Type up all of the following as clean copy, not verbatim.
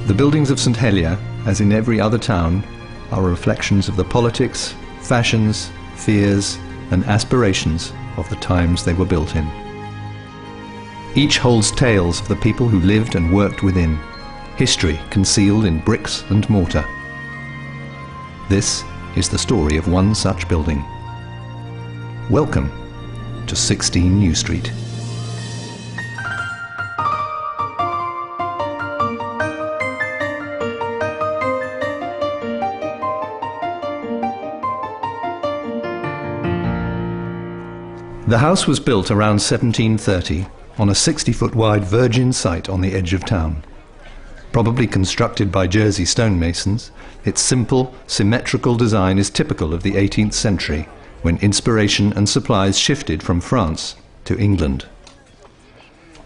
The buildings of St Helier, as in every other town, are reflections of the politics, fashions, fears and aspirations of the times they were built in. Each holds tales of the people who lived and worked within, history concealed in bricks and mortar. This is the story of one such building. Welcome to 16 New Street. The house was built around 1730 on a 60-foot wide virgin site on the edge of town. Probably constructed by Jersey stonemasons, its simple, symmetrical design is typical of the 18th century, when inspiration and supplies shifted from France to England.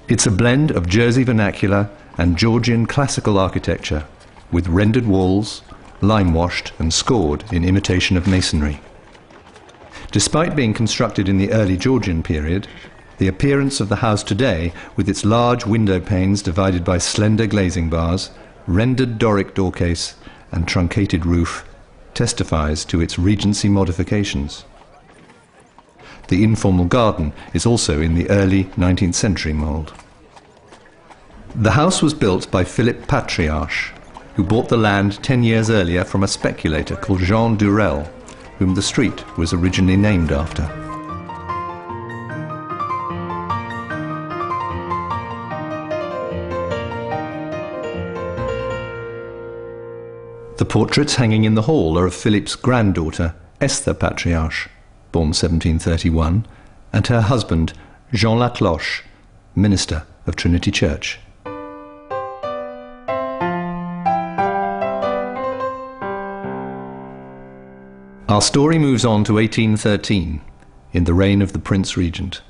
It's a blend of Jersey vernacular and Georgian classical architecture, with rendered walls, lime-washed and scored in imitation of masonry. Despite being constructed in the early Georgian period, the appearance of the house today, with its large window panes divided by slender glazing bars, rendered Doric doorcase and truncated roof, testifies to its Regency modifications. The informal garden is also in the early 19th century mould. The house was built by Philip Patriarche, who bought the land 10 years earlier from a speculator called Jean Durel, whom the street was originally named after. The portraits hanging in the hall are of Philip's granddaughter, Esther Patriarche, born 1731, and her husband, Jean Lacloche, minister of Trinity Church. Our story moves on to 1813, in the reign of the Prince Regent.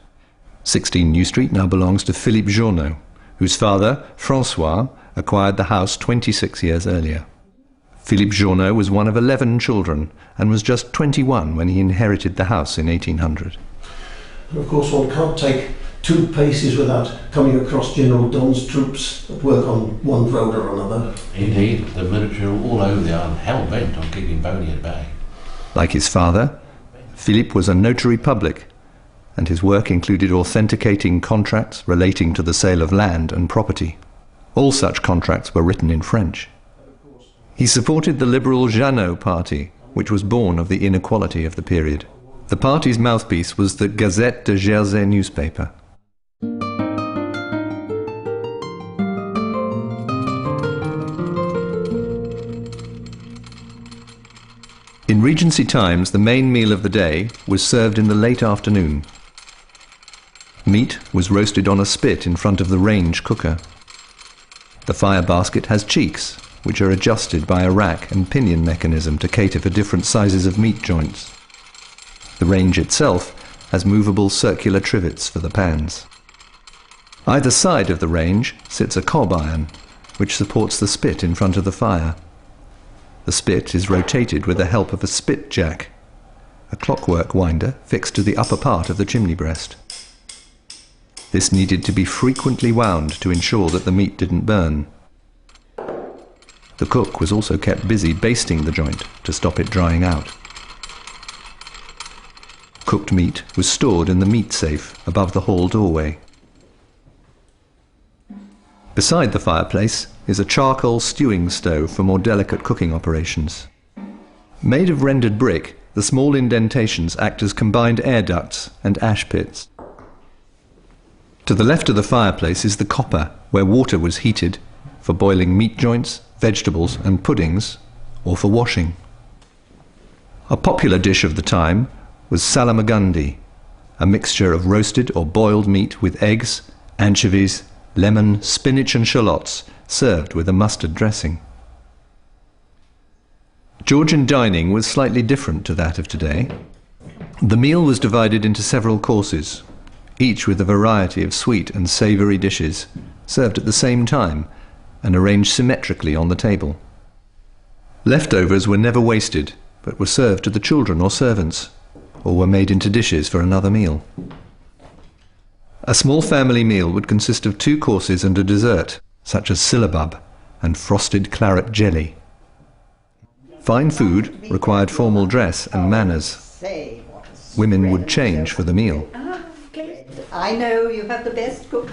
16 New Street now belongs to Philippe Journoud, whose father, François, acquired the house 26 years earlier. Philippe Journoud was one of 11 children and was just 21 when he inherited the house in 1800. And of course one can't take 2 paces without coming across General Don's troops that work on one road or another. Indeed, the military are all over there and hell-bent on keeping Boney at bay. Like his father, Philippe was a notary public, and his work included authenticating contracts relating to the sale of land and property. All such contracts were written in French. He supported the liberal Jeannot party, which was born of the inequality of the period. The party's mouthpiece was the Gazette de Jersey newspaper. In Regency times, the main meal of the day was served in the late afternoon. Meat was roasted on a spit in front of the range cooker. The fire basket has cheeks, which are adjusted by a rack and pinion mechanism to cater for different sizes of meat joints. The range itself has movable circular trivets for the pans. Either side of the range sits a cob iron, which supports the spit in front of the fire. The spit is rotated with the help of a spit jack, a clockwork winder fixed to the upper part of the chimney breast. This needed to be frequently wound to ensure that the meat didn't burn. The cook was also kept busy basting the joint to stop it drying out. Cooked meat was stored in the meat safe above the hall doorway. Beside the fireplace is a charcoal stewing stove for more delicate cooking operations. Made of rendered brick, the small indentations act as combined air ducts and ash pits. To the left of the fireplace is the copper, where water was heated for boiling meat joints, vegetables and puddings, or for washing. A popular dish of the time was salamagundi, a mixture of roasted or boiled meat with eggs, anchovies, lemon, spinach and shallots, served with a mustard dressing. Georgian dining was slightly different to that of today. The meal was divided into several courses, each with a variety of sweet and savoury dishes, served at the same time and arranged symmetrically on the table. Leftovers were never wasted, but were served to the children or servants, or were made into dishes for another meal. A small family meal would consist of 2 courses and a dessert, such as syllabub, and frosted claret jelly. Fine food required formal dress and manners. Women would change for the meal. I know you have the best cook.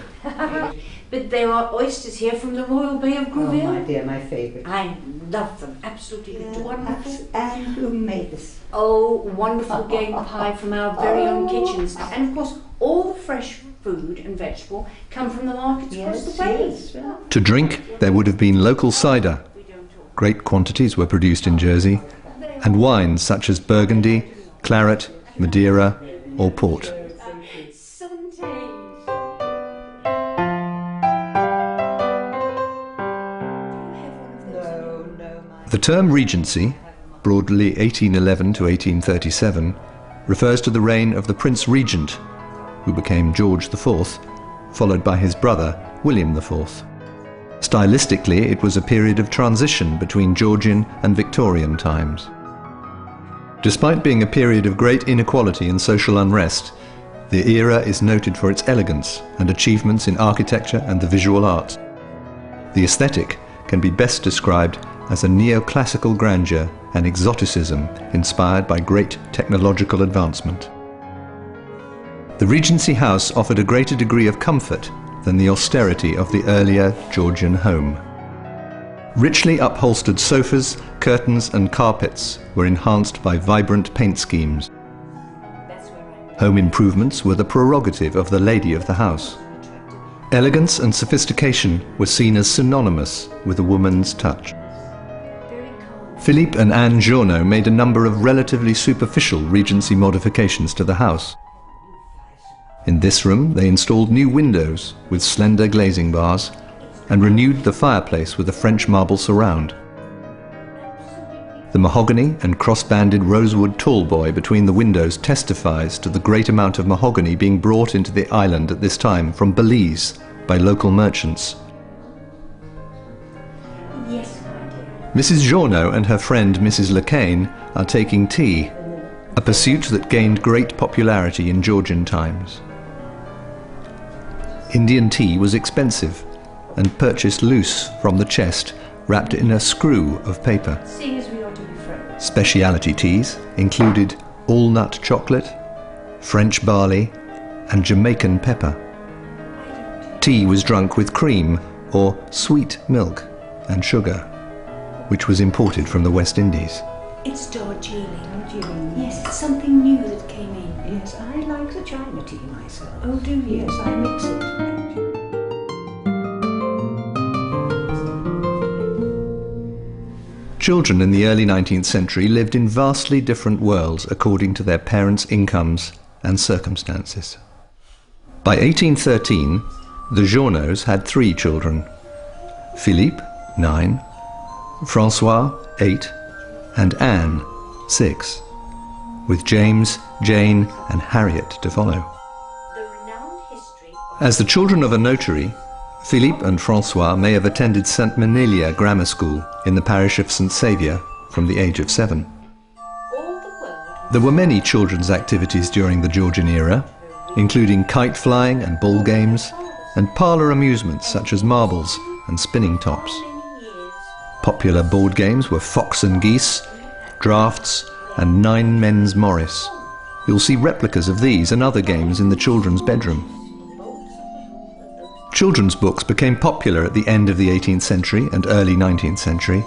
But there are oysters here from the Royal Bay of Greville. Oh, my dear, my favourite. I love them, absolutely wonderful. And who made this? Oh, wonderful game pie from our very own kitchens. And of course, all the fresh food and vegetable come from the markets across the way. Yes, well. To drink, there would have been local cider. Great quantities were produced in Jersey, and wines such as Burgundy, claret, Madeira, or port. The term Regency, broadly 1811 to 1837, refers to the reign of the Prince Regent, who became George IV, followed by his brother, William IV. Stylistically, it was a period of transition between Georgian and Victorian times. Despite being a period of great inequality and social unrest, the era is noted for its elegance and achievements in architecture and the visual arts. The aesthetic can be best described as a neoclassical grandeur and exoticism inspired by great technological advancement. The Regency house offered a greater degree of comfort than the austerity of the earlier Georgian home. Richly upholstered sofas, curtains and carpets were enhanced by vibrant paint schemes. Home improvements were the prerogative of the lady of the house. Elegance and sophistication were seen as synonymous with a woman's touch. Philippe and Anne Journeau made a number of relatively superficial Regency modifications to the house. In this room, they installed new windows with slender glazing bars and renewed the fireplace with a French marble surround. The mahogany and cross-banded rosewood tallboy between the windows testifies to the great amount of mahogany being brought into the island at this time from Belize by local merchants. Mrs. Journeau and her friend Mrs. Lecaine are taking tea, a pursuit that gained great popularity in Georgian times. Indian tea was expensive and purchased loose from the chest, wrapped in a screw of paper. Speciality teas included all-nut chocolate, French barley, and Jamaican pepper. Tea was drunk with cream or sweet milk and sugar, which was imported from the West Indies. It's Georgian. Yes, it's something new that came in. Yes, I like the China tea myself. Oh, do you? Yes, I mix it. Children in the early 19th century lived in vastly different worlds according to their parents' incomes and circumstances. By 1813, the Journeaus had 3 children: Philippe, 9, François, 8, and Anne, 6, with James, Jane, and Harriet to follow. As the children of a notary, Philippe and François may have attended St. Menilia Grammar School in the parish of St. Saviour from the age of 7. There were many children's activities during the Georgian era, including kite flying and ball games, and parlour amusements such as marbles and spinning tops. Popular board games were Fox and Geese, Draughts, and Nine Men's Morris. You'll see replicas of these and other games in the children's bedroom. Children's books became popular at the end of the 18th century and early 19th century,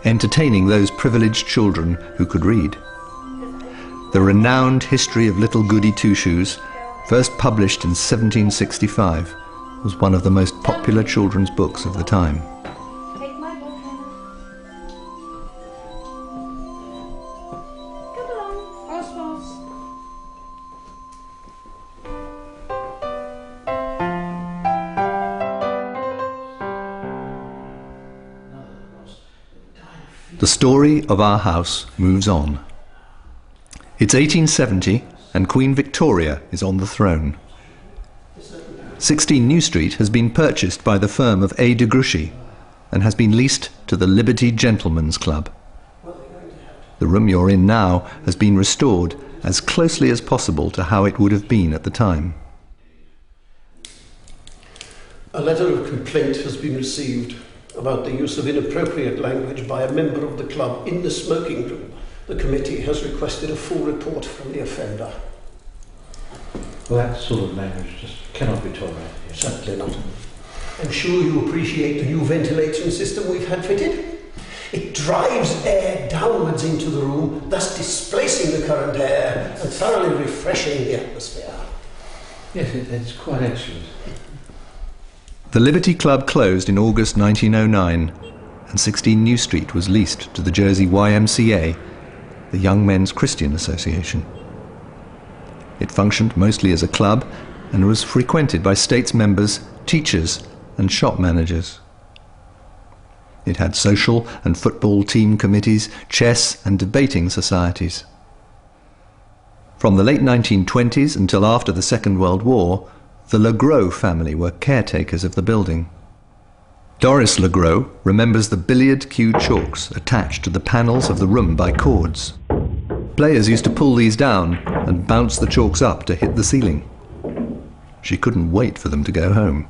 entertaining those privileged children who could read. The renowned History of Little Goody Two-Shoes, first published in 1765, was one of the most popular children's books of the time. Take my book, Hannah. Come along, François. The story of our house moves on. It's 1870 and Queen Victoria is on the throne. 16 New Street has been purchased by the firm of A. de Gruchy and has been leased to the Liberty Gentlemen's Club. The room you're in now has been restored as closely as possible to how it would have been at the time. A letter of complaint has been received about the use of inappropriate language by a member of the club in the smoking room, the committee has requested a full report from the offender. Well, that sort of language just cannot be tolerated. Certainly not. I'm sure you appreciate the new ventilation system we've had fitted. It drives air downwards into the room, thus displacing the current air and thoroughly refreshing the atmosphere. Yes, it's quite excellent. The Liberty Club closed in August 1909, and 16 New Street was leased to the Jersey YMCA, the Young Men's Christian Association. It functioned mostly as a club and was frequented by states members, teachers and shop managers. It had social and football team committees, chess and debating societies. From the late 1920s until after the Second World War, the Legros family were caretakers of the building. Doris Legros remembers the billiard cue chalks attached to the panels of the room by cords. Players used to pull these down and bounce the chalks up to hit the ceiling. She couldn't wait for them to go home.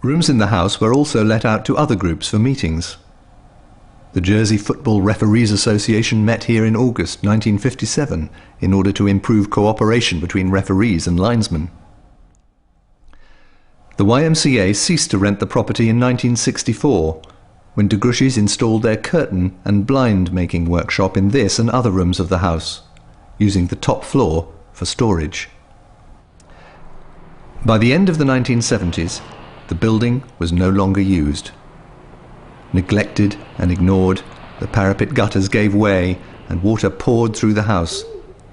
Rooms in the house were also let out to other groups for meetings. The Jersey Football Referees Association met here in August 1957 in order to improve cooperation between referees and linesmen. The YMCA ceased to rent the property in 1964, when de Gruchy's installed their curtain and blind-making workshop in this and other rooms of the house, using the top floor for storage. By the end of the 1970s, the building was no longer used. Neglected and ignored, the parapet gutters gave way and water poured through the house,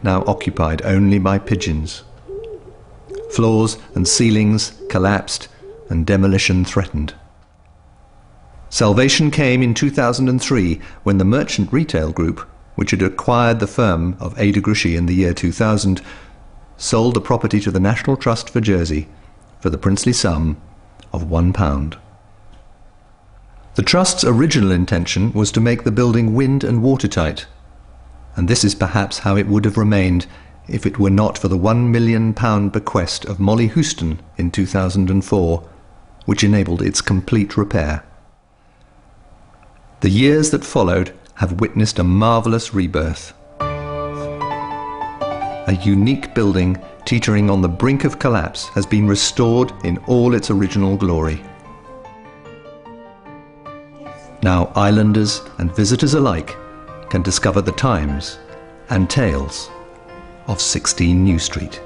now occupied only by pigeons. Floors and ceilings collapsed and demolition threatened. Salvation came in 2003 when the Merchant Retail Group, which had acquired the firm of A. de Gruchy in the year 2000, sold the property to the National Trust for Jersey for the princely sum of £1. The Trust's original intention was to make the building wind and watertight, and this is perhaps how it would have remained if it were not for the £1 million bequest of Molly Houston in 2004, which enabled its complete repair. The years that followed have witnessed a marvellous rebirth. A unique building teetering on the brink of collapse has been restored in all its original glory. Now islanders and visitors alike can discover the times and tales of 16 New Street.